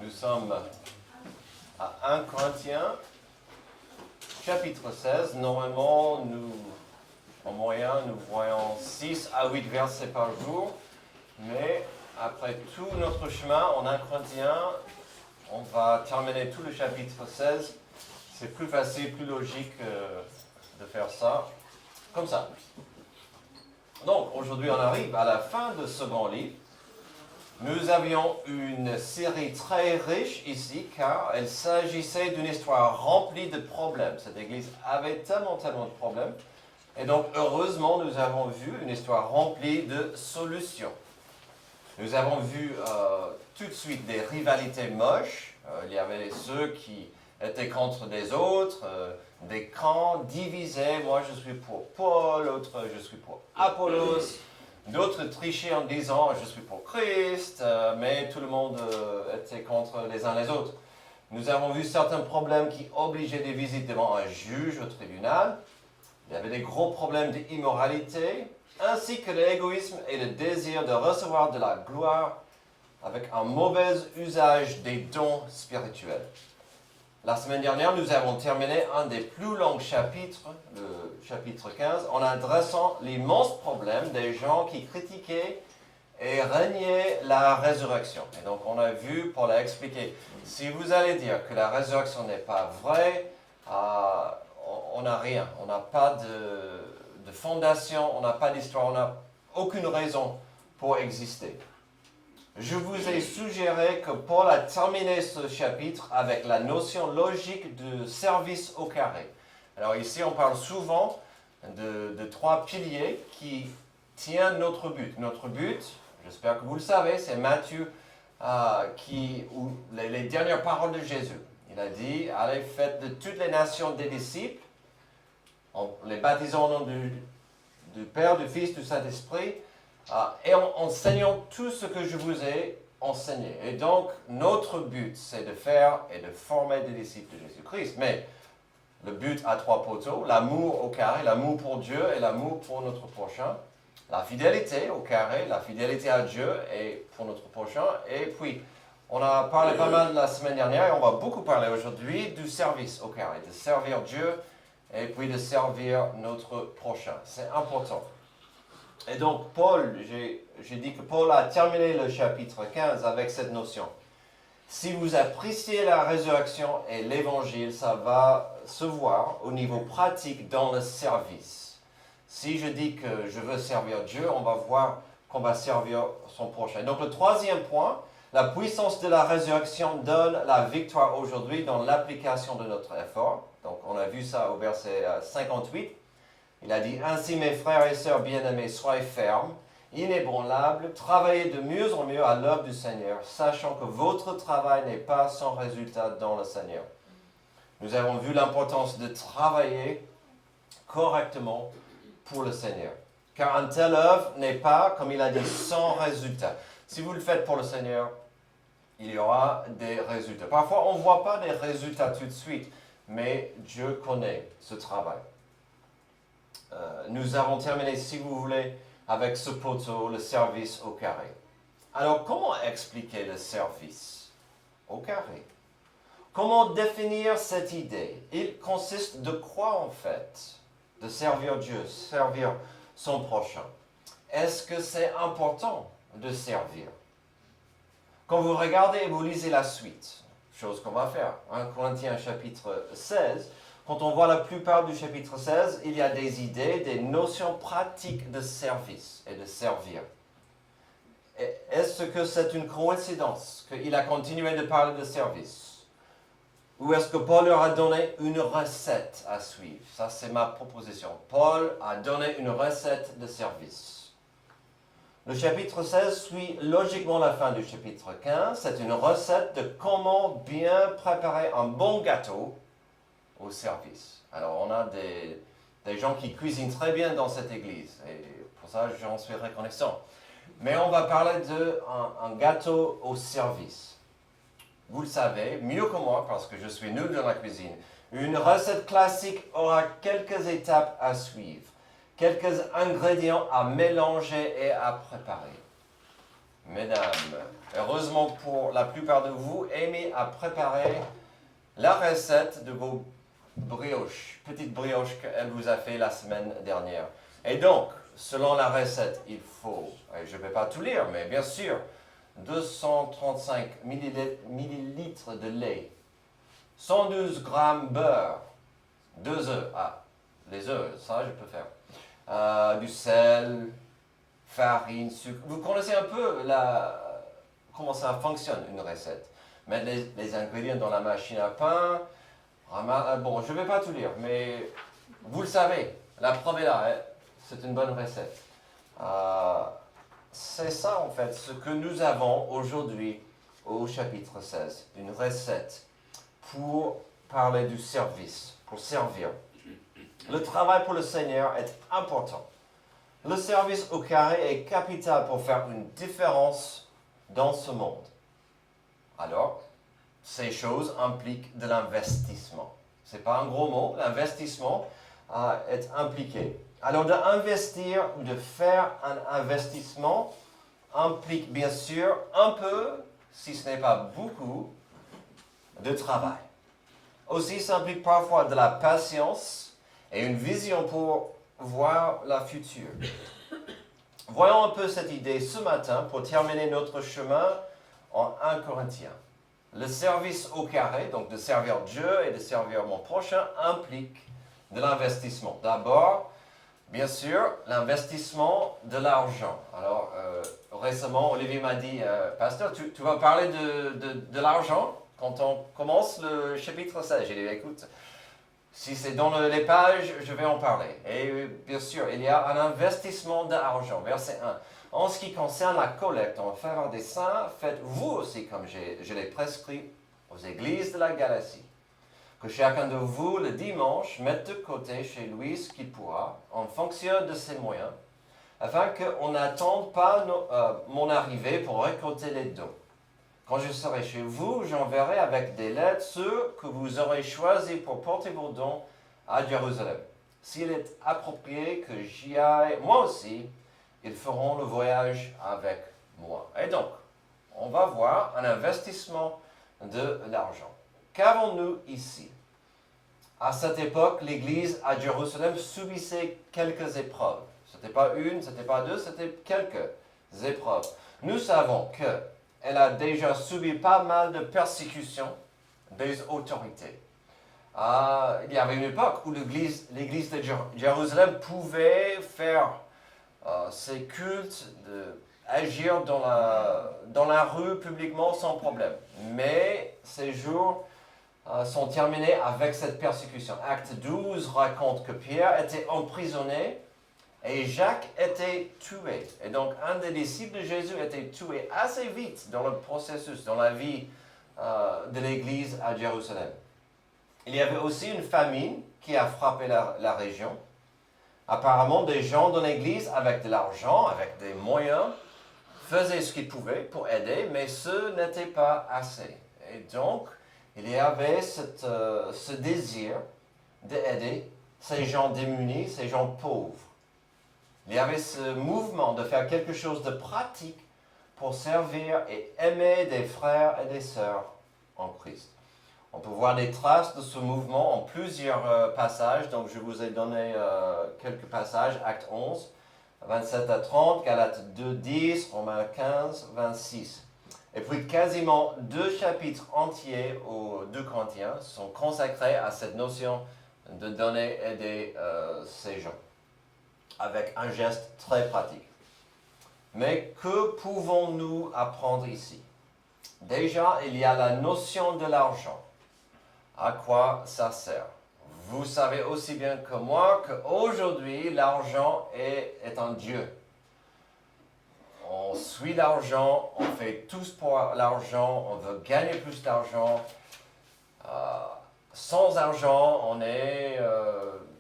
Nous sommes à 1 Corinthiens, chapitre 16. Normalement, en moyenne, nous voyons 6 à 8 versets par jour. Mais après tout notre chemin en 1 Corinthiens, on va terminer tout le chapitre 16. C'est plus facile, plus logique de faire ça comme ça. Donc, aujourd'hui, on arrive à la fin de ce second livre. Nous avions une série très riche ici, car il s'agissait d'une histoire remplie de problèmes. Cette église avait tellement de problèmes. Et donc, heureusement, nous avons vu une histoire remplie de solutions. Nous avons vu tout de suite des rivalités moches. Il y avait ceux qui étaient contre des autres, des camps divisés. Moi, je suis pour Paul, l'autre, je suis pour Apollos. D'autres trichaient en disant « je suis pour Christ », mais tout le monde était contre les uns les autres. Nous avons vu certains problèmes qui obligeaient des visites devant un juge au tribunal. Il y avait des gros problèmes d'immoralité, ainsi que l'égoïsme et le désir de recevoir de la gloire avec un mauvais usage des dons spirituels. La semaine dernière, nous avons terminé un des plus longs chapitres, le chapitre 15, en adressant l'immense problème des gens qui critiquaient et reniaient la résurrection. Et donc, on a vu, Paul a expliqué, si vous allez dire que la résurrection n'est pas vraie, on n'a rien, on n'a pas de fondation, on n'a pas d'histoire, on n'a aucune raison pour exister. Je vous ai suggéré que Paul a terminé ce chapitre avec la notion logique de service au carré. Alors ici, on parle souvent de trois piliers qui tiennent notre but. Notre but, j'espère que vous le savez, c'est Matthieu, ou les dernières paroles de Jésus. Il a dit, allez, faites de toutes les nations des disciples, en les baptisant au nom du Père, du Fils, du Saint-Esprit, et en enseignant tout ce que je vous ai enseigné. Et donc, notre but, c'est de faire et de former des disciples de Jésus-Christ. Mais le but à trois poteaux, l'amour au carré, l'amour pour Dieu et l'amour pour notre prochain. La fidélité au carré, la fidélité à Dieu et pour notre prochain. Et puis, on a parlé pas mal la semaine dernière et on va beaucoup parler aujourd'hui du service au carré, de servir Dieu et puis de servir notre prochain. C'est important. Et donc, j'ai dit que Paul a terminé le chapitre 15 avec cette notion. Si vous appréciez la résurrection et l'évangile, ça va se voir au niveau pratique dans le service. Si je dis que je veux servir Dieu, on va voir qu'on va servir son prochain. Donc, le troisième point, la puissance de la résurrection donne la victoire aujourd'hui dans l'application de notre effort. Donc, on a vu ça au verset 58. Il a dit, « Ainsi mes frères et sœurs bien-aimés, soyez fermes, inébranlables, travaillez de mieux en mieux à l'œuvre du Seigneur, sachant que votre travail n'est pas sans résultat dans le Seigneur. » Nous avons vu l'importance de travailler correctement pour le Seigneur. Car une telle œuvre n'est pas, comme il a dit, sans résultat. Si vous le faites pour le Seigneur, il y aura des résultats. Parfois, on ne voit pas des résultats tout de suite, mais Dieu connaît ce travail. Nous avons terminé, si vous voulez, avec ce poteau, le service au carré. Alors, comment expliquer le service au carré? Comment définir cette idée? Il consiste de quoi, en fait? De servir Dieu, servir son prochain. Est-ce que c'est important de servir? Quand vous regardez et vous lisez la suite, chose qu'on va faire, 1 Corinthiens chapitre 16, quand on voit la plupart du chapitre 16, il y a des idées, des notions pratiques de service et de servir. Est-ce que c'est une coïncidence qu'il a continué de parler de service? Ou est-ce que Paul leur a donné une recette à suivre? Ça, c'est ma proposition. Paul a donné une recette de service. Le chapitre 16 suit logiquement la fin du chapitre 15. C'est une recette de comment bien préparer un bon gâteau au service. Alors, on a des gens qui cuisinent très bien dans cette église, et pour ça, j'en suis reconnaissant. Mais on va parler d'un gâteau au service. Vous le savez, mieux que moi, parce que je suis nul dans la cuisine, une recette classique aura quelques étapes à suivre, quelques ingrédients à mélanger et à préparer. mesdames, heureusement pour la plupart de vous, Amy a préparé la recette de vos brioches, petites brioches qu'elle vous a fait la semaine dernière. Et donc, selon la recette, il faut, et je ne vais pas tout lire, mais bien sûr, 235 millilitres de lait, 112 grammes beurre, 2 œufs, les œufs, ça je peux faire, du sel, farine, sucre. Vous connaissez un peu comment ça fonctionne une recette. Mettre les ingrédients dans la machine à pain. Bon, je ne vais pas tout lire, mais vous le savez, la preuve est là, hein, c'est une bonne recette. C'est ça en fait, ce que nous avons aujourd'hui au chapitre 16, une recette pour parler du service, pour servir. Le travail pour le Seigneur est important. Le service au carré est capital pour faire une différence dans ce monde. Alors, ces choses impliquent de l'investissement. Ce n'est pas un gros mot, l'investissement est impliqué. Alors, d'investir ou de faire un investissement implique bien sûr un peu, si ce n'est pas beaucoup, de travail. Aussi, ça implique parfois de la patience et une vision pour voir la future. Voyons un peu cette idée ce matin pour terminer notre chemin en 1 Corinthiens. Le service au carré, donc de servir Dieu et de servir mon prochain, implique de l'investissement. D'abord, bien sûr, l'investissement de l'argent. Alors, récemment, Olivier m'a dit, Pasteur, tu vas parler de l'argent quand on commence le chapitre 16. J'ai dit, écoute, si c'est dans les pages, je vais en parler. Et bien sûr, il y a un investissement d'argent. Verset 1. En ce qui concerne la collecte en faveur des saints, faites-vous aussi comme je l'ai prescrit aux églises de la Galatie. Que chacun de vous, le dimanche, mette de côté chez lui ce qu'il pourra, en fonction de ses moyens, afin qu'on n'attende pas mon arrivée pour récolter les dons. Quand je serai chez vous, j'enverrai avec des lettres ceux que vous aurez choisis pour porter vos dons à Jérusalem. S'il est approprié que j'y aille, moi aussi, ils feront le voyage avec moi. Et donc, on va voir un investissement de l'argent. Qu'avons-nous ici? À cette époque, l'Église à Jérusalem subissait quelques épreuves. Ce n'était pas une, ce n'était pas deux, c'était quelques épreuves. Nous savons qu'elle a déjà subi pas mal de persécutions des autorités. Il y avait une époque où l'Église de Jérusalem pouvait faire ses cultes, agir dans la rue publiquement sans problème. Mais ces jours sont terminés avec cette persécution. Acte 12 raconte que Pierre était emprisonné et Jacques était tué. Et donc un des disciples de Jésus était tué assez vite dans le processus, dans la vie de l'Église à Jérusalem. Il y avait aussi une famine qui a frappé la région. Apparemment, des gens dans l'Église avec de l'argent, avec des moyens, faisaient ce qu'ils pouvaient pour aider, mais ce n'était pas assez. Et donc, il y avait ce désir d'aider ces gens démunis, ces gens pauvres. Il y avait ce mouvement de faire quelque chose de pratique pour servir et aimer des frères et des sœurs en Christ. On peut voir des traces de ce mouvement en plusieurs passages, donc je vous ai donné quelques passages, Acte 11, 27 à 30, Galates 2, 10, Romains 15, 26. Et puis quasiment 2 chapitres entiers aux 2 Corinthiens sont consacrés à cette notion de donner, aider ces gens, avec un geste très pratique. Mais que pouvons-nous apprendre ici? Déjà, il y a la notion de l'argent. À quoi ça sert? Vous savez aussi bien que moi qu'aujourd'hui, l'argent est un dieu. On suit l'argent, on fait tous pour l'argent, on veut gagner plus d'argent. Sans argent, on est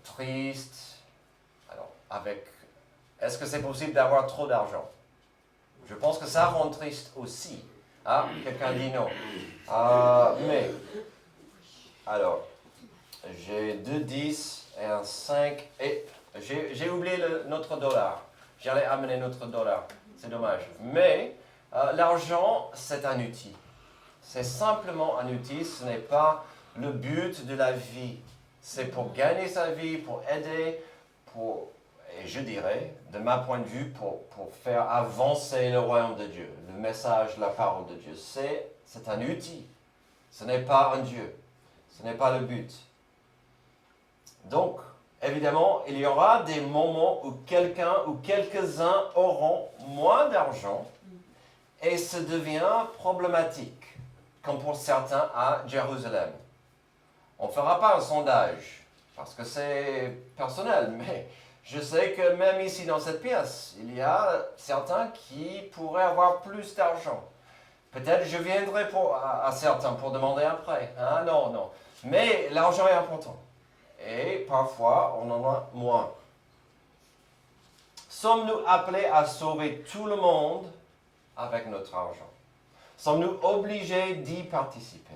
triste. Alors, est-ce que c'est possible d'avoir trop d'argent? Je pense que ça rend triste aussi. Ah, quelqu'un dit non. Mais, alors, j'ai 2 10 et un 5. Et j'ai oublié notre dollar. J'allais amener notre dollar. C'est dommage. Mais, L'argent, c'est un outil. C'est simplement un outil, ce n'est pas le but de la vie. C'est pour gagner sa vie, pour aider, et je dirais, de ma point de vue, pour faire avancer le royaume de Dieu, le message, la parole de Dieu. C'est un outil. Ce n'est pas un Dieu. Ce n'est pas le but. Donc, évidemment, il y aura des moments où quelqu'un ou quelques-uns auront moins d'argent et ça devient problématique, comme pour certains à Jérusalem. On ne fera pas un sondage, parce que c'est personnel, mais je sais que même ici dans cette pièce, il y a certains qui pourraient avoir plus d'argent. Peut-être je viendrai à certains pour demander après. Hein? Non. Mais l'argent est important. Et parfois, on en a moins. Sommes-nous appelés à sauver tout le monde avec notre argent? Sommes-nous obligés d'y participer?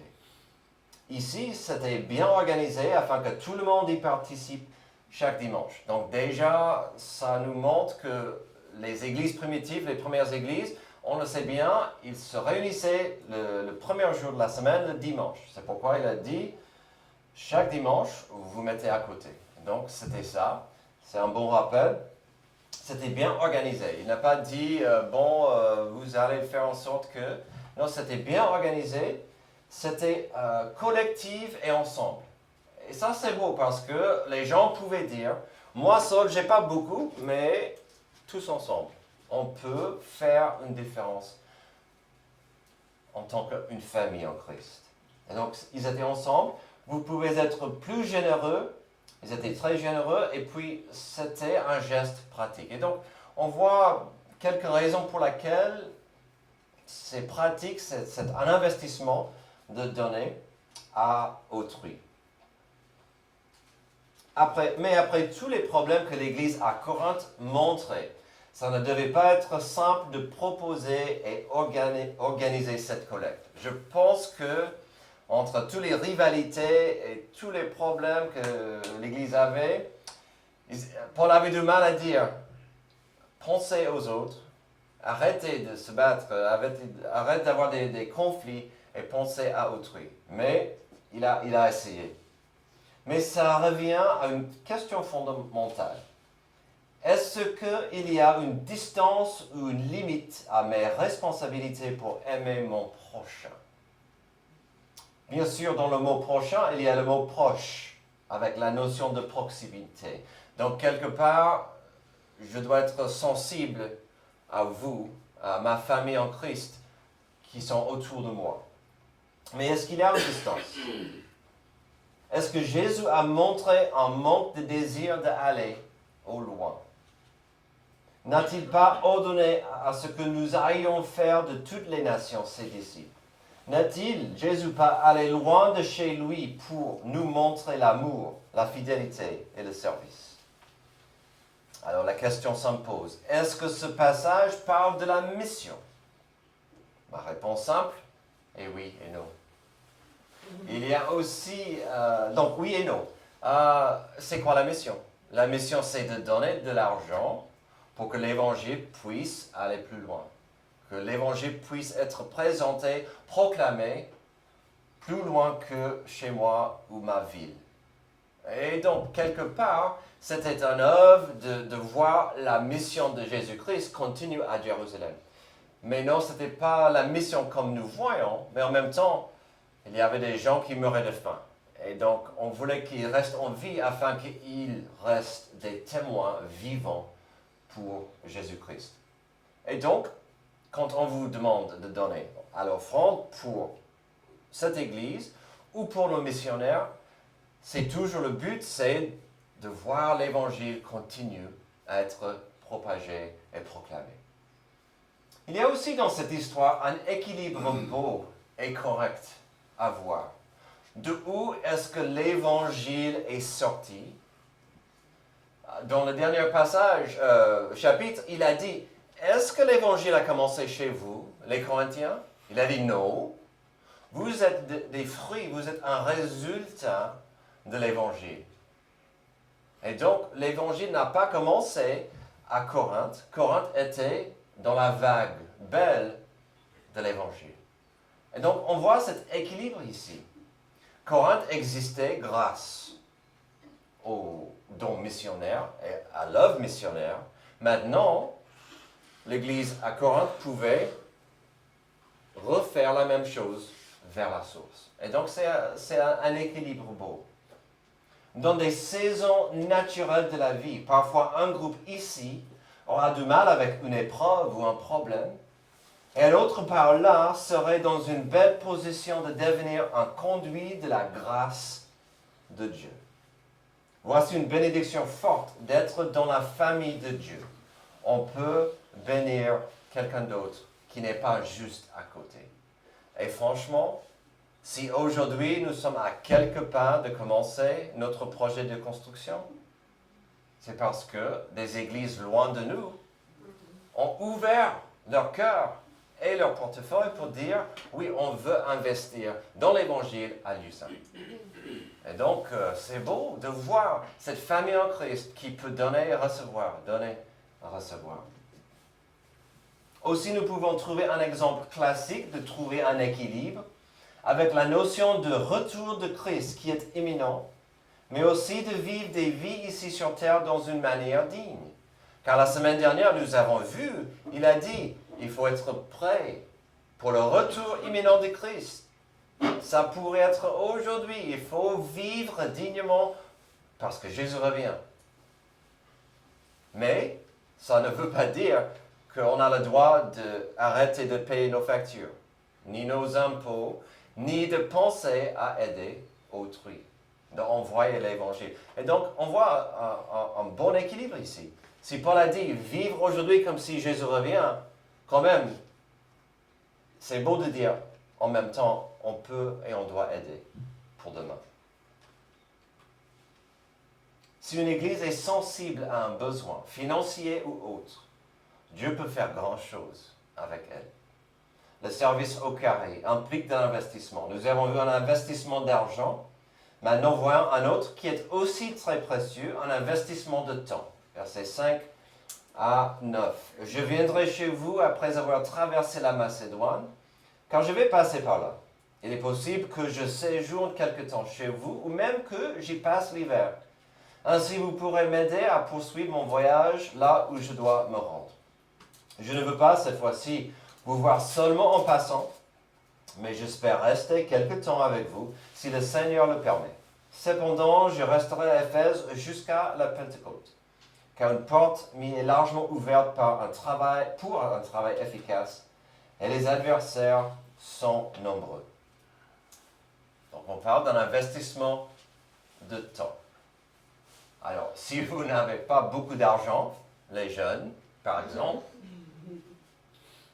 Ici, c'était bien organisé afin que tout le monde y participe chaque dimanche. Donc déjà, ça nous montre que les églises primitives, les premières églises, on le sait bien, ils se réunissaient le premier jour de la semaine, le dimanche. C'est pourquoi il a dit, chaque dimanche, vous vous mettez à côté. Donc c'était ça, c'est un bon rappel. C'était bien organisé. Il n'a pas dit, vous allez faire en sorte que... Non, c'était bien organisé, c'était collectif et ensemble. Et ça, c'est beau parce que les gens pouvaient dire, moi seul, j'ai pas beaucoup, mais tous ensemble, on peut faire une différence en tant qu'une famille en Christ. Et donc, ils étaient ensemble. Vous pouvez être plus généreux. Ils étaient très généreux et puis c'était un geste pratique. Et donc, on voit quelques raisons pour lesquelles c'est pratique, c'est un investissement de donner à autrui. Mais après tous les problèmes que l'Église à Corinthe montrait, ça ne devait pas être simple de proposer et organiser cette collecte. Je pense que entre toutes les rivalités et tous les problèmes que l'Église avait, Paul avait du mal à dire, pensez aux autres, arrêtez de se battre, arrêtez d'avoir des conflits et pensez à autrui. Mais il a essayé. Mais ça revient à une question fondamentale. Est-ce qu'il y a une distance ou une limite à mes responsabilités pour aimer mon prochain? Bien sûr, dans le mot prochain, il y a le mot proche, avec la notion de proximité. Donc, quelque part, je dois être sensible à vous, à ma famille en Christ, qui sont autour de moi. Mais est-ce qu'il y a une distance? Est-ce que Jésus a montré un manque de désir d'aller au loin? N'a-t-il pas ordonné à ce que nous ayons faire de toutes les nations ses disciples? N'a-t-il, Jésus, pas allé loin de chez lui pour nous montrer l'amour, la fidélité et le service? Alors la question s'impose. Est-ce que ce passage parle de la mission? Ma réponse simple est oui et non. Il y a aussi, donc oui et non. C'est quoi la mission? La mission, c'est de donner de l'argent pour que l'Évangile puisse aller plus loin. Que l'Évangile puisse être présenté, proclamé, plus loin que chez moi ou ma ville. Et donc, quelque part, c'était une œuvre de voir la mission de Jésus-Christ continuer à Jérusalem. Mais non, ce n'était pas la mission comme nous voyons, mais en même temps, il y avait des gens qui meuraient de faim. Et donc, on voulait qu'ils restent en vie afin qu'ils restent des témoins vivants pour Jésus-Christ. Et donc, quand on vous demande de donner à l'offrande pour cette église ou pour nos missionnaires, c'est toujours le but, c'est de voir l'évangile continuer à être propagé et proclamé. Il y a aussi dans cette histoire un équilibre beau et correct à voir. De où est-ce que l'évangile est sorti? Dans le dernier passage, chapitre, il a dit, est-ce que l'évangile a commencé chez vous, les Corinthiens? Il a dit non. Vous êtes des fruits, vous êtes un résultat de l'évangile. Et donc, l'évangile n'a pas commencé à Corinthe. Corinthe était dans la vague, belle, de l'Évangile. Et donc, on voit cet équilibre ici. Corinthe existait grâce aux dons missionnaires et à l'œuvre missionnaire. Maintenant, l'Église à Corinthe pouvait refaire la même chose vers la source. Et donc, c'est un équilibre beau. Dans des saisons naturelles de la vie, parfois un groupe ici aura du mal avec une épreuve ou un problème, et l'autre par là serait dans une belle position de devenir un conduit de la grâce de Dieu. Voici une bénédiction forte d'être dans la famille de Dieu. On peut bénir quelqu'un d'autre qui n'est pas juste à côté. Et franchement, si aujourd'hui nous sommes à quelques pas de commencer notre projet de construction, c'est parce que des églises loin de nous ont ouvert leur cœur et leur portefeuille pour dire, oui, on veut investir dans l'Évangile à Lucin. Et donc, c'est beau de voir cette famille en Christ qui peut donner et recevoir, donner et recevoir. Aussi, nous pouvons trouver un exemple classique de trouver un équilibre avec la notion de retour de Christ qui est imminent, mais aussi de vivre des vies ici sur terre dans une manière digne. Car la semaine dernière, nous avons vu, il a dit, il faut être prêt pour le retour imminent de Christ. Ça pourrait être aujourd'hui, il faut vivre dignement parce que Jésus revient. Mais ça ne veut pas dire qu'on a le droit d'arrêter de payer nos factures, ni nos impôts, ni de penser à aider autrui, d'envoyer l'Évangile. Et donc, on voit un bon équilibre ici. Si Paul a dit vivre aujourd'hui comme si Jésus revient, quand même, c'est beau de dire, en même temps, on peut et on doit aider pour demain. Si une église est sensible à un besoin, financier ou autre, Dieu peut faire grand-chose avec elle. Le service au carré implique de l'investissement. Nous avons vu un investissement d'argent. Maintenant, voyons un autre qui est aussi très précieux, un investissement de temps. Versets 5 à 9. Je viendrai chez vous après avoir traversé la Macédoine, car je vais passer par là. Il est possible que je séjourne quelque temps chez vous, ou même que j'y passe l'hiver. Ainsi, vous pourrez m'aider à poursuivre mon voyage là où je dois me rendre. Je ne veux pas, cette fois-ci, vous voir seulement en passant, mais j'espère rester quelque temps avec vous, si le Seigneur le permet. Cependant, je resterai à Éphèse jusqu'à la Pentecôte, car une porte m'y est largement ouverte pour un travail efficace, et les adversaires sont nombreux. Donc, on parle d'un investissement de temps. Alors, si vous n'avez pas beaucoup d'argent, les jeunes, par exemple,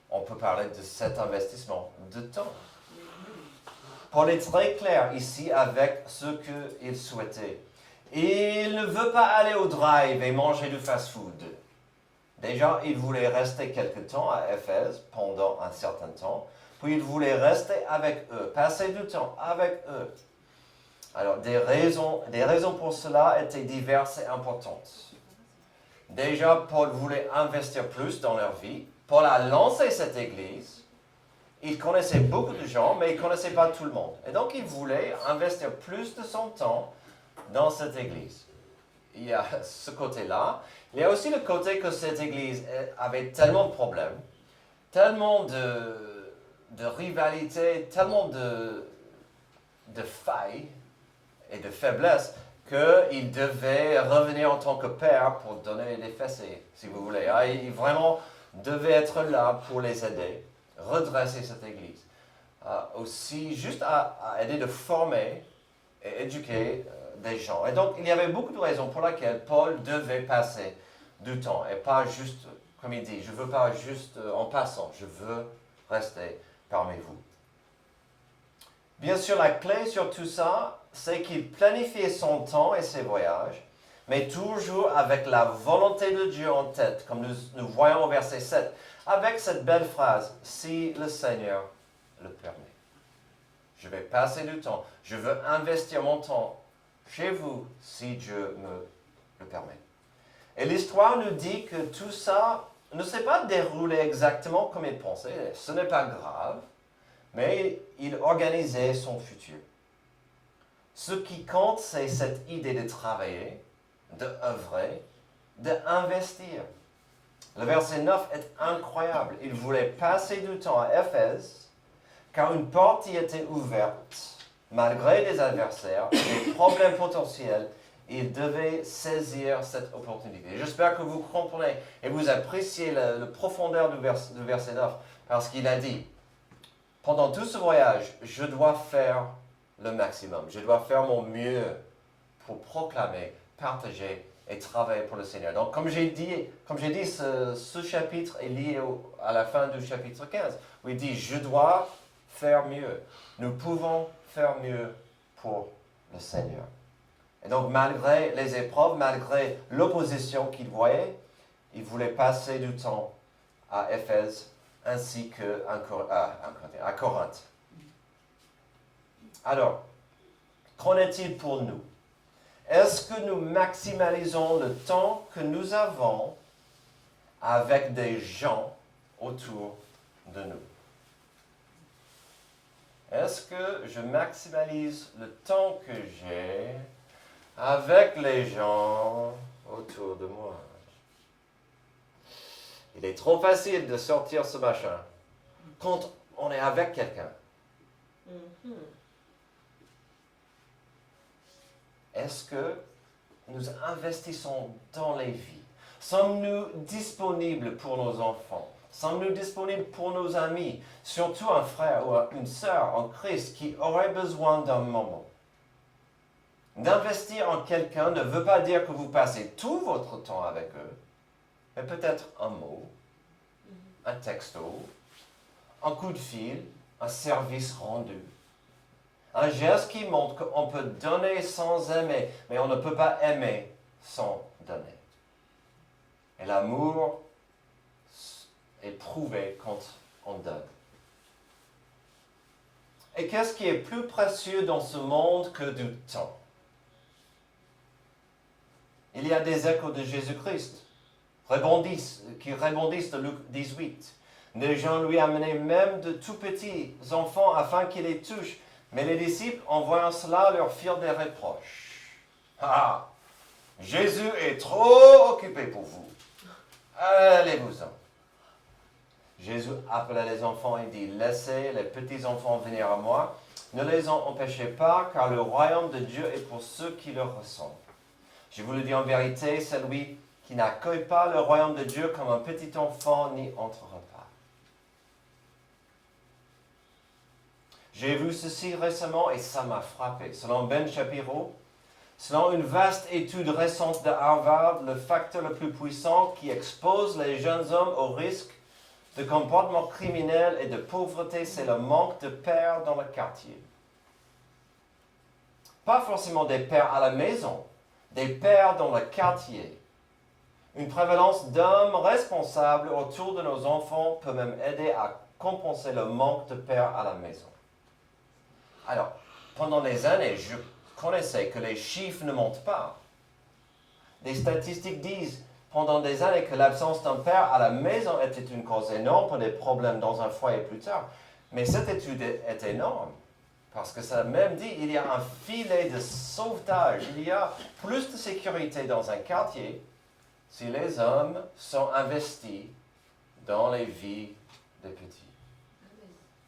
on peut parler de cet investissement de temps. Paul est très clair ici avec ce qu'il souhaitait. Il ne veut pas aller au drive et manger du fast-food. Déjà, il voulait rester quelque temps à Éphèse pendant un certain temps, puis il voulait rester avec eux, passer du temps avec eux. Alors, des raisons pour cela étaient diverses et importantes. Déjà, Paul voulait investir plus dans leur vie. Paul a lancé cette église. Il connaissait beaucoup de gens, mais il ne connaissait pas tout le monde. Et donc, il voulait investir plus de son temps dans cette église. Il y a ce côté-là. Il y a aussi le côté que cette église avait tellement de problèmes, tellement de rivalités, tellement de failles et de faiblesses qu'il devait revenir en tant que père pour donner des fessées, si vous voulez. Il vraiment devait être là pour les aider, redresser cette église. Aussi, juste à aider de former et éduquer des gens. Et donc, il y avait beaucoup de raisons pour lesquelles Paul devait passer du temps. Et pas juste, comme il dit, je ne veux pas juste en passant, je veux rester parmi vous. Bien sûr, la clé sur tout ça, c'est qu'il planifiait son temps et ses voyages, mais toujours avec la volonté de Dieu en tête, comme nous voyons au verset 7, avec cette belle phrase, « Si le Seigneur le permet ». Je vais passer du temps, je veux investir mon temps chez vous, si Dieu me le permet. Et l'histoire nous dit que tout ça ne s'est pas déroulé exactement comme il pensait. Ce n'est pas grave, mais il organisait son futur. Ce qui compte, c'est cette idée de travailler, d'œuvrer, d'investir. Le verset 9 est incroyable. Il voulait passer du temps à Éphèse, car une porte y était ouverte, malgré les adversaires, des problèmes potentiels. Il devait saisir cette opportunité. J'espère que vous comprenez et vous appréciez la profondeur du verset 9, parce qu'il a dit, pendant tout ce voyage, je dois faire le maximum. Je dois faire mon mieux pour proclamer, partager et travailler pour le Seigneur. Donc, comme j'ai dit, ce chapitre est lié à la fin du chapitre 15, où il dit, je dois faire mieux. Nous pouvons faire mieux pour le Seigneur. Et donc, malgré les épreuves, malgré l'opposition qu'il voyait, il voulait passer du temps à Éphèse ainsi qu'à Corinthe. Alors, qu'en est-il pour nous? Est-ce que nous maximalisons le temps que nous avons avec des gens autour de nous? Est-ce que je maximalise le temps que j'ai avec les gens autour de moi? Il est trop facile de sortir ce machin quand on est avec quelqu'un. Est-ce que nous investissons dans les vies? Sommes-nous disponibles pour nos enfants? Sommes-nous disponibles pour nos amis? Surtout un frère ou une sœur en Christ qui aurait besoin d'un moment. D'investir en quelqu'un ne veut pas dire que vous passez tout votre temps avec eux, mais peut-être un mot, un texto, un coup de fil, un service rendu. Un geste qui montre qu'on peut donner sans aimer, mais on ne peut pas aimer sans donner. Et l'amour est prouvé quand on donne. Et qu'est-ce qui est plus précieux dans ce monde que du temps? Il y a des échos de Jésus-Christ qui rebondissent de Luc 18. Les gens lui amenaient même de tout petits enfants afin qu'ils les touchent. Mais les disciples, en voyant cela, leur firent des reproches. Ah, Jésus est trop occupé pour vous. Allez-vous-en. Jésus appela les enfants et dit, laissez les petits enfants venir à moi. Ne les en empêchez pas, car le royaume de Dieu est pour ceux qui leur ressemblent. Je vous le dis en vérité, celui qui n'accueille pas le royaume de Dieu comme un petit enfant n'y entrera pas. J'ai vu ceci récemment et ça m'a frappé. Selon Ben Shapiro, selon une vaste étude récente de Harvard, le facteur le plus puissant qui expose les jeunes hommes au risque de comportement criminel et de pauvreté, c'est le manque de pères dans le quartier. Pas forcément des pères à la maison, des pères dans le quartier. Une prévalence d'hommes responsables autour de nos enfants peut même aider à compenser le manque de pères à la maison. Alors, pendant des années, je connaissais que les chiffres ne montent pas. Les statistiques disent pendant des années que l'absence d'un père à la maison était une cause énorme pour des problèmes dans un foyer plus tard. Mais cette étude est énorme, parce que ça même dit qu'il y a un filet de sauvetage, il y a plus de sécurité dans un quartier si les hommes sont investis dans les vies des petits.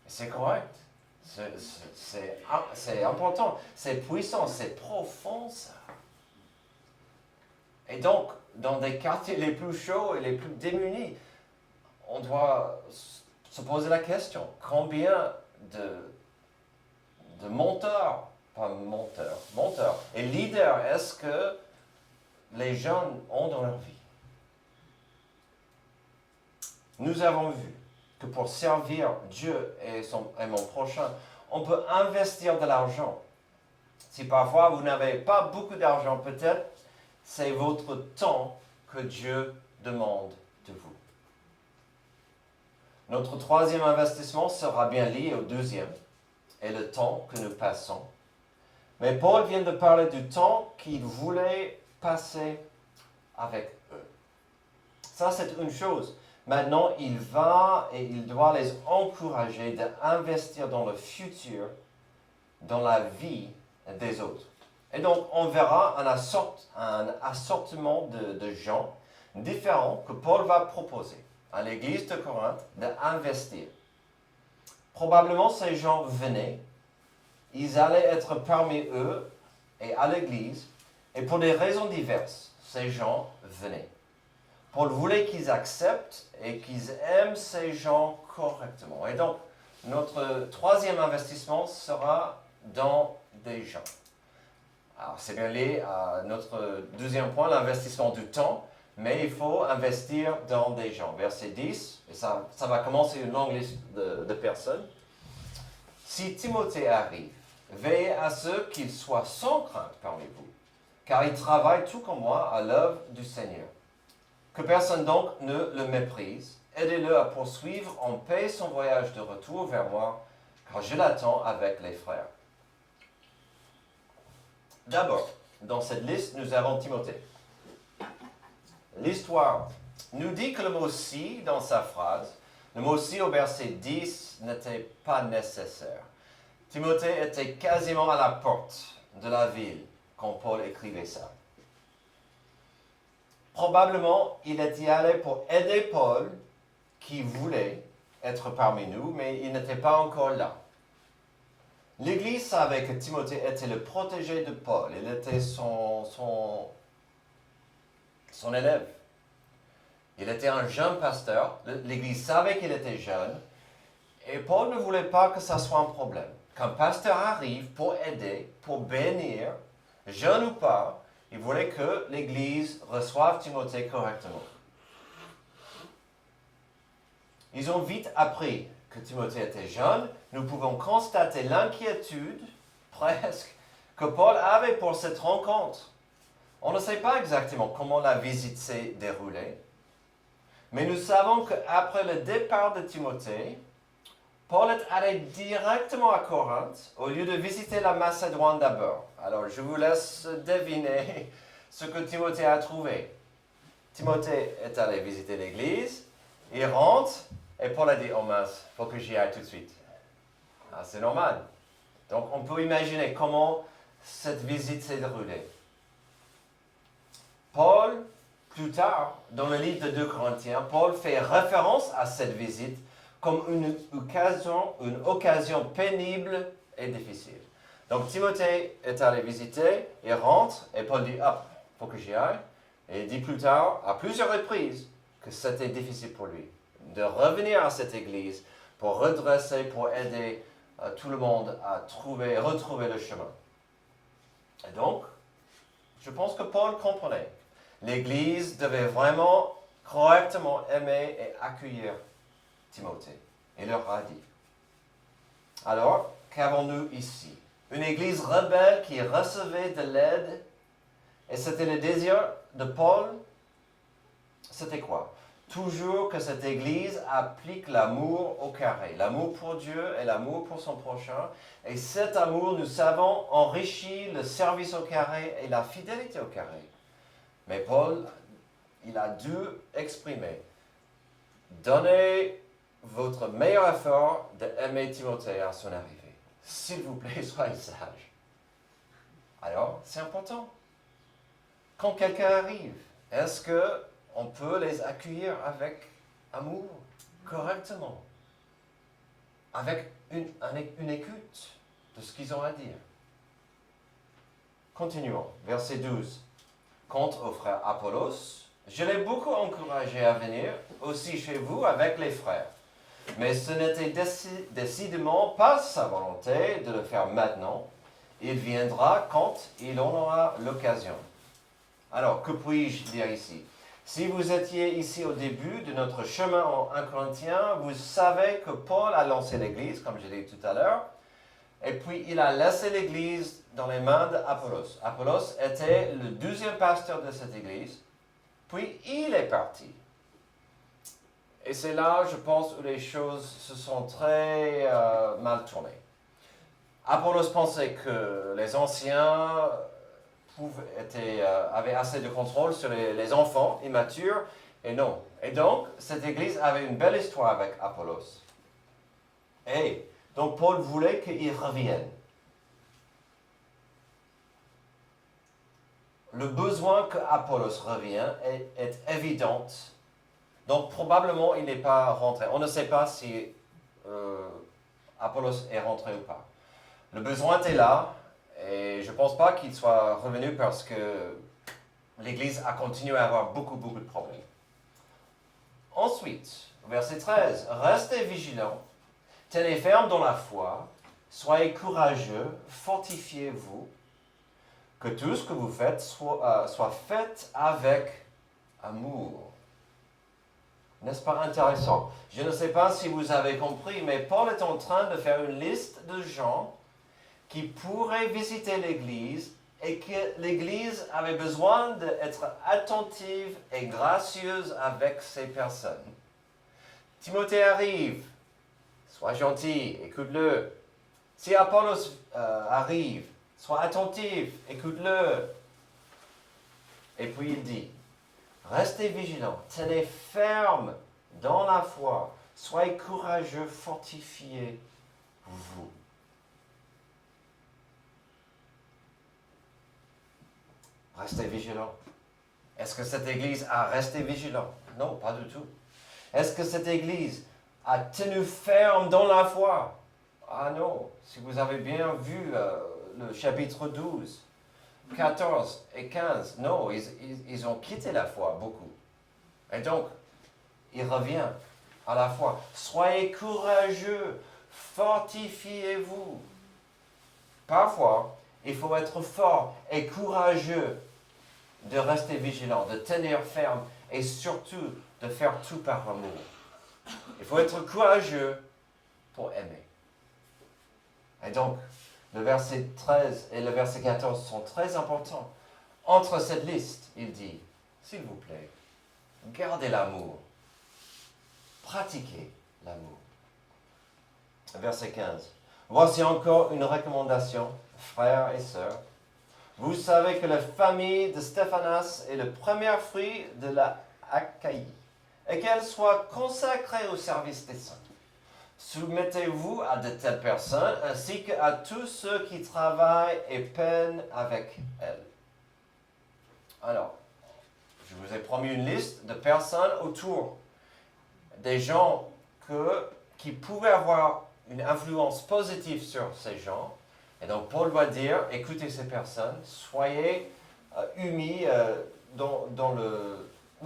Et c'est correct. C'est important, c'est puissant, c'est profond ça. Et donc, dans des quartiers les plus chauds et les plus démunis, on doit se poser la question, combien de menteurs et leaders est-ce que les jeunes ont dans leur vie? Nous avons vu que pour servir Dieu et mon prochain, on peut investir de l'argent. Si parfois vous n'avez pas beaucoup d'argent, peut-être c'est votre temps que Dieu demande de vous. Notre troisième investissement sera bien lié au deuxième, et le temps que nous passons. Mais Paul vient de parler du temps qu'il voulait passer avec eux. Ça, c'est une chose. Maintenant, il va et il doit les encourager d'investir dans le futur, dans la vie des autres. Et donc, on verra un assortiment de gens différents que Paul va proposer à l'église de Corinthe d'investir. Probablement, ces gens venaient, ils allaient être parmi eux et à l'église, et pour des raisons diverses, ces gens venaient. Paul voulait qu'ils acceptent et qu'ils aiment ces gens correctement. Et donc, notre troisième investissement sera dans des gens. Alors, c'est bien lié à notre deuxième point, l'investissement du temps, mais il faut investir dans des gens. Verset 10, et ça va commencer une longue liste de personnes. Si Timothée arrive, veillez à ce qu'il soit sans crainte parmi vous, car il travaille tout comme moi à l'œuvre du Seigneur. Que personne donc ne le méprise. Aidez-le à poursuivre en paix son voyage de retour vers moi, car je l'attends avec les frères. D'abord, dans cette liste, nous avons Timothée. L'histoire nous dit que le mot « si » dans sa phrase, le mot « si » au verset 10 n'était pas nécessaire. Timothée était quasiment à la porte de la ville quand Paul écrivait ça. Probablement, il est y allé pour aider Paul, qui voulait être parmi nous, mais il n'était pas encore là. L'Église savait que Timothée était le protégé de Paul, il était son élève. Il était un jeune pasteur, l'Église savait qu'il était jeune, et Paul ne voulait pas que ça soit un problème. Qu'un pasteur arrive pour aider, pour bénir, jeune ou pas, il voulait que l'Église reçoive Timothée correctement. Ils ont vite appris que Timothée était jeune. Nous pouvons constater l'inquiétude, presque, que Paul avait pour cette rencontre. On ne sait pas exactement comment la visite s'est déroulée, mais nous savons qu'après le départ de Timothée, Paul est allé directement à Corinthe au lieu de visiter la Macédoine d'abord. Alors, je vous laisse deviner ce que Timothée a trouvé. Timothée est allé visiter l'église, il rentre, et Paul a dit « Oh mince, il faut que j'y aille tout de suite. » Ah, c'est normal. Donc, on peut imaginer comment cette visite s'est déroulée. Paul, plus tard, dans le livre de 2 Corinthiens, Paul fait référence à cette visite comme une occasion pénible et difficile. Donc Timothée est allé visiter, il rentre, et Paul dit « Ah, il faut que j'y aille. » Et il dit plus tard, à plusieurs reprises, que c'était difficile pour lui de revenir à cette église pour redresser, pour aider tout le monde à retrouver le chemin. Et donc, je pense que Paul comprenait. L'église devait vraiment correctement aimer et accueillir Timothée. Il leur a dit. Alors, qu'avons-nous ici? Une église rebelle qui recevait de l'aide, et c'était le désir de Paul. C'était quoi? Toujours que cette église applique l'amour au carré. L'amour pour Dieu et l'amour pour son prochain. Et cet amour, nous savons, enrichit le service au carré et la fidélité au carré. Mais Paul, il a dû exprimer, donnez votre meilleur effort d'aimer Timothée à son arrivée. S'il vous plaît, soyez sage. Alors, c'est important. Quand quelqu'un arrive, est-ce qu'on peut les accueillir avec amour, correctement, avec une écoute de ce qu'ils ont à dire? Continuons, verset 12. Quant au frère Apollos, je l'ai beaucoup encouragé à venir aussi chez vous avec les frères. Mais ce n'était décidément pas sa volonté de le faire maintenant. Il viendra quand il en aura l'occasion. Alors, que puis-je dire ici? Si vous étiez ici au début de notre chemin en 1 Corinthiens, vous savez que Paul a lancé l'Église, comme je l'ai dit tout à l'heure, et puis il a laissé l'Église dans les mains d'Apollos. Apollos était le 12e pasteur de cette Église, puis il est parti. Et c'est là, je pense, où les choses se sont très mal tournées. Apollos pensait que les anciens avaient assez de contrôle sur les enfants immatures, Et non. Et donc, cette église avait une belle histoire avec Apollos. Et donc, Paul voulait qu'il revienne. Le besoin que Apollos revienne est évident. Donc, probablement, il n'est pas rentré. On ne sait pas si Apollos est rentré ou pas. Le besoin est là, et je ne pense pas qu'il soit revenu parce que l'Église a continué à avoir beaucoup de problèmes. Ensuite, verset 13, « Restez vigilants, tenez ferme dans la foi, soyez courageux, fortifiez-vous, que tout ce que vous faites soit fait avec amour. » N'est-ce pas intéressant? Je ne sais pas si vous avez compris, mais Paul est en train de faire une liste de gens qui pourraient visiter l'Église et que l'Église avait besoin d'être attentive et gracieuse avec ces personnes. Timothée arrive, sois gentil, écoute-le. Si Apollos arrive, sois attentif, écoute-le. Et puis il dit, restez vigilants, tenez ferme dans la foi, soyez courageux, fortifiez-vous. Restez vigilants. Est-ce que cette Église a resté vigilant? Non, pas du tout. Est-ce que cette Église a tenu ferme dans la foi? Ah non, si vous avez bien vu le chapitre 12, 14 et 15, non, ils ont quitté la foi, beaucoup. Et donc, il revient à la foi. Soyez courageux, fortifiez-vous. Parfois, il faut être fort et courageux de rester vigilant, de tenir ferme et surtout de faire tout par amour. Il faut être courageux pour aimer. Et donc, le verset 13 et le verset 14 sont très importants. Entre cette liste, il dit, s'il vous plaît, gardez l'amour, pratiquez l'amour. Verset 15. Voici encore une recommandation, frères et sœurs. Vous savez que la famille de Stéphanas est le premier fruit de la Achaïe, et qu'elle soit consacrée au service des saints. Soumettez-vous à de telles personnes, ainsi qu'à tous ceux qui travaillent et peinent avec elles. Alors, je vous ai promis une liste de personnes autour, des gens qui pouvaient avoir une influence positive sur ces gens. Et donc, Paul va dire, écoutez ces personnes, soyez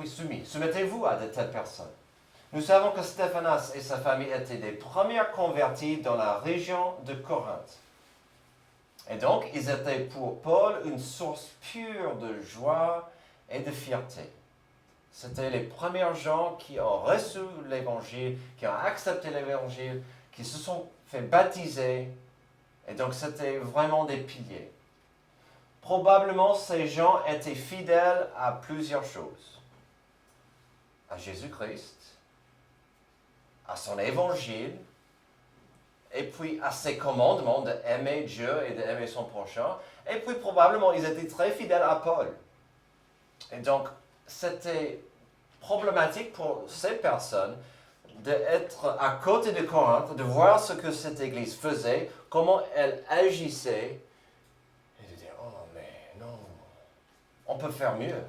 soumis. Soumettez-vous à de telles personnes. Nous savons que Stéphanas et sa famille étaient des premiers convertis dans la région de Corinthe. Et donc, ils étaient pour Paul une source pure de joie et de fierté. C'était les premiers gens qui ont reçu l'Évangile, qui ont accepté l'Évangile, qui se sont fait baptiser. Et donc, c'était vraiment des piliers. Probablement, ces gens étaient fidèles à plusieurs choses. À Jésus-Christ, à son Évangile, et puis à ses commandements d'aimer Dieu et d'aimer son prochain. Et puis, probablement, ils étaient très fidèles à Paul. Et donc, c'était problématique pour ces personnes d'être à côté de Corinthe, de voir ce que cette église faisait, comment elle agissait, et de dire, oh mais non, on peut faire mieux.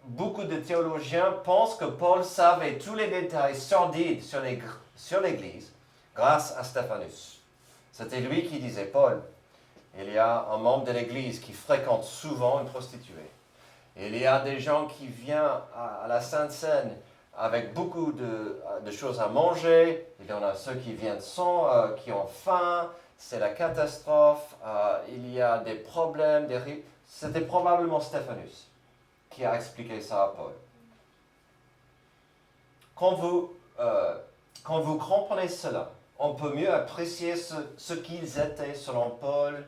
Beaucoup de théologiens pensent que Paul savait tous les détails sordides sur l'église grâce à Stéphanus. C'était lui qui disait, Paul, il y a un membre de l'église qui fréquente souvent une prostituée. Il y a des gens qui viennent à la Sainte Seine avec beaucoup de choses à manger. Il y en a ceux qui viennent sans, qui ont faim. C'est la catastrophe. Il y a des problèmes. C'était probablement Stéphanus qui a expliqué ça à Paul. Quand vous comprenez cela, on peut mieux apprécier ce qu'ils étaient, selon Paul,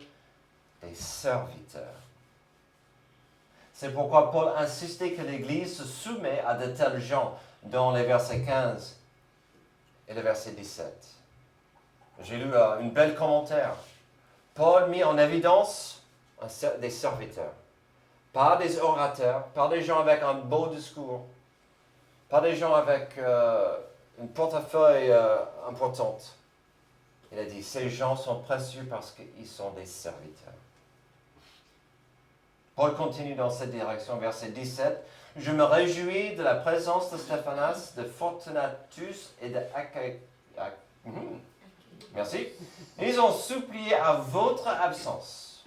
des serviteurs. C'est pourquoi Paul insistait que l'Église se soumet à de tels gens dans les versets 15 et le verset 17. J'ai lu une belle commentaire. Paul mit en évidence des serviteurs. Pas des orateurs, pas des gens avec un beau discours, pas des gens avec une portefeuille importante. Il a dit, ces gens sont précieux parce qu'ils sont des serviteurs. Paul continue dans cette direction, verset 17. Je me réjouis de la présence de Stéphanas, de Fortunatus et de Merci. Ils ont supplié à votre absence,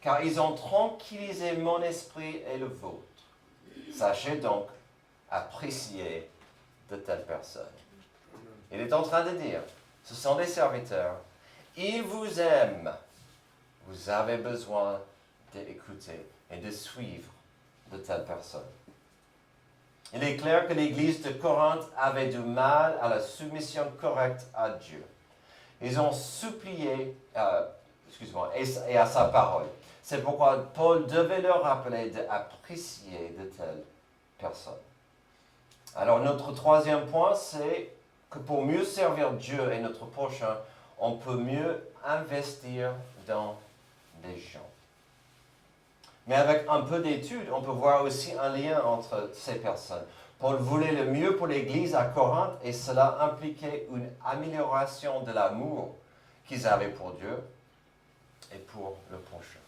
car ils ont tranquillisé mon esprit et le vôtre. Sachez donc apprécier de telles personnes. Il est en train de dire, ce sont des serviteurs, ils vous aiment, vous avez besoin d'écouter et de suivre de telles personnes. Il est clair que l'église de Corinthe avait du mal à la soumission correcte à Dieu. Ils ont supplié, et à sa parole. C'est pourquoi Paul devait leur rappeler d'apprécier de telles personnes. Alors notre troisième point, c'est que pour mieux servir Dieu et notre prochain, on peut mieux investir dans des gens. Mais avec un peu d'étude, on peut voir aussi un lien entre ces personnes. Paul voulait le mieux pour l'Église à Corinthe et cela impliquait une amélioration de l'amour qu'ils avaient pour Dieu et pour le prochain.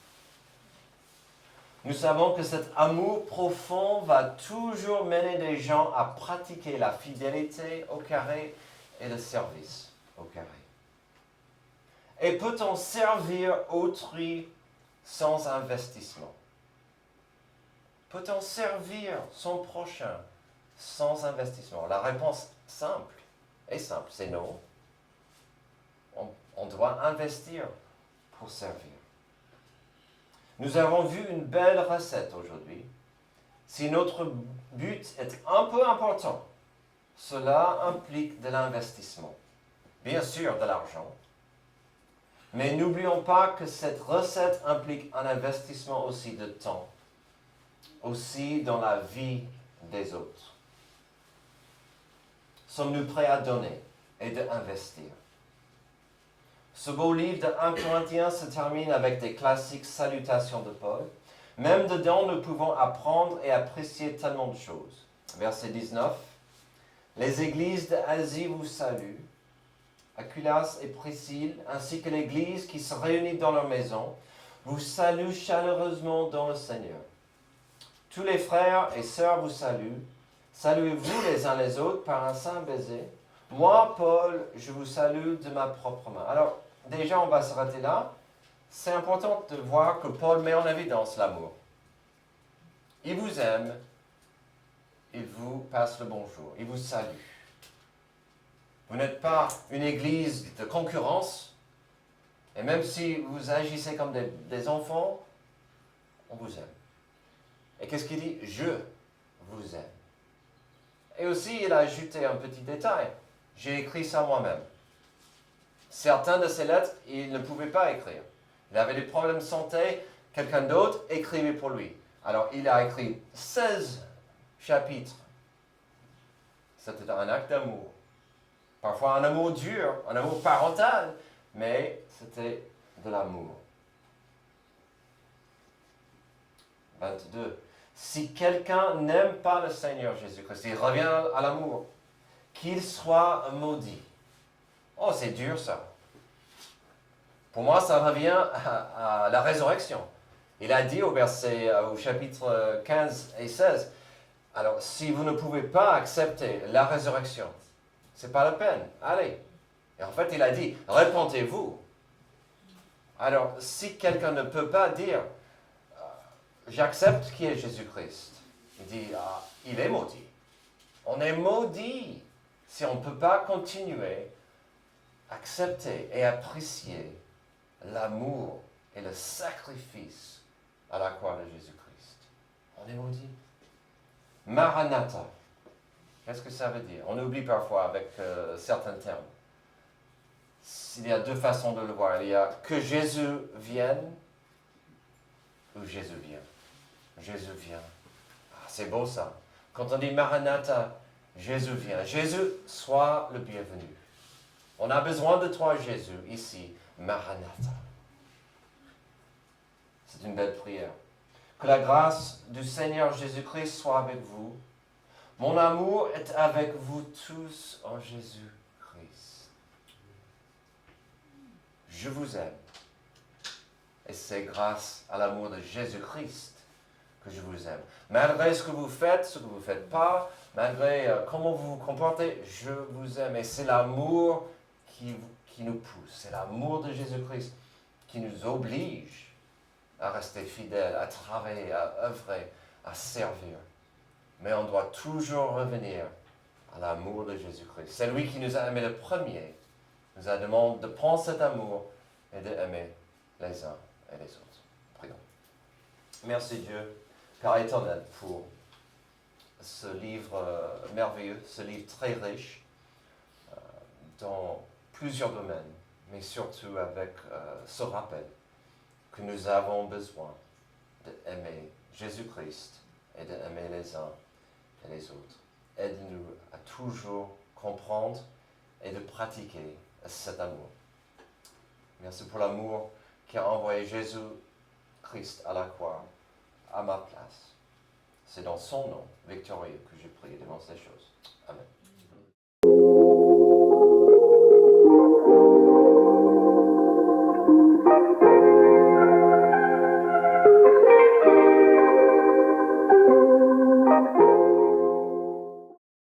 Nous savons que cet amour profond va toujours mener des gens à pratiquer la fidélité au carré et le service au carré. Et peut-on servir autrui sans investissement? Peut-on servir son prochain sans investissement? La réponse simple, c'est non. On doit investir pour servir. Nous avons vu une belle recette aujourd'hui. Si notre but est un peu important, cela implique de l'investissement. Bien sûr, de l'argent. Mais n'oublions pas que cette recette implique un investissement aussi de temps, aussi dans la vie des autres. Sommes-nous prêts à donner et d'investir? Ce beau livre de 1 Corinthiens se termine avec des classiques salutations de Paul. Même dedans, nous pouvons apprendre et apprécier tellement de choses. Verset 19. Les églises d'Asie vous saluent. Aquilas et Priscille, ainsi que l'église qui se réunit dans leur maison, vous saluent chaleureusement dans le Seigneur. Tous les frères et sœurs vous saluent. Saluez-vous les uns les autres par un saint baiser. Moi, Paul, je vous salue de ma propre main. Alors, déjà, on va s'arrêter là. C'est important de voir que Paul met en évidence l'amour. Il vous aime, il vous passe le bonjour, il vous salue. Vous n'êtes pas une église de concurrence, et même si vous agissez comme des enfants, on vous aime. Et qu'est-ce qu'il dit? Je vous aime. Et aussi, il a ajouté un petit détail. J'ai écrit ça moi-même. Certaines de ces lettres, il ne pouvait pas écrire. Il avait des problèmes de santé, quelqu'un d'autre écrivait pour lui. Alors, il a écrit 16 chapitres. C'était un acte d'amour. Parfois un amour dur, un amour parental, mais c'était de l'amour. 22. Si quelqu'un n'aime pas le Seigneur Jésus-Christ, il revient à l'amour, qu'il soit maudit. Oh, c'est dur ça. Pour moi, ça revient à la résurrection. Il a dit au chapitre 15 et 16, alors si vous ne pouvez pas accepter la résurrection, c'est pas la peine, allez. Et en fait, il a dit, répentez-vous. Alors, si quelqu'un ne peut pas dire, j'accepte qui est Jésus-Christ, il dit, il est maudit. On est maudit si on ne peut pas continuer à accepter et apprécier l'amour et le sacrifice à la croix de Jésus-Christ. On est maudit. Maranatha. Qu'est-ce que ça veut dire? On oublie parfois avec certains termes. Il y a deux façons de le voir. Il y a que Jésus vienne ou Jésus vient. Jésus vient. C'est beau ça. Quand on dit Maranatha, Jésus vient. Jésus, sois le bienvenu. On a besoin de toi, Jésus, ici. Maranatha. C'est une belle prière. Que la grâce du Seigneur Jésus-Christ soit avec vous. Mon amour est avec vous tous en Jésus-Christ. Je vous aime. Et c'est grâce à l'amour de Jésus-Christ que je vous aime. Malgré ce que vous faites, ce que vous ne faites pas, malgré comment vous vous comportez, je vous aime. Et c'est l'amour qui nous pousse. C'est l'amour de Jésus-Christ qui nous oblige à rester fidèles, à travailler, à œuvrer, à servir. Mais on doit toujours revenir à l'amour de Jésus-Christ. C'est lui qui nous a aimés le premier. Il nous a demandé de prendre cet amour et d'aimer les uns et les autres. Prions. Merci Dieu, Père éternel, pour ce livre merveilleux, ce livre très riche dans plusieurs domaines, mais surtout avec ce rappel que nous avons besoin d'aimer Jésus-Christ et d'aimer les uns et les autres. Aide-nous à toujours comprendre et de pratiquer cet amour. Merci pour l'amour qui a envoyé Jésus-Christ à la croix, à ma place. C'est dans son nom victorieux que j'ai prié devant ces choses. Amen.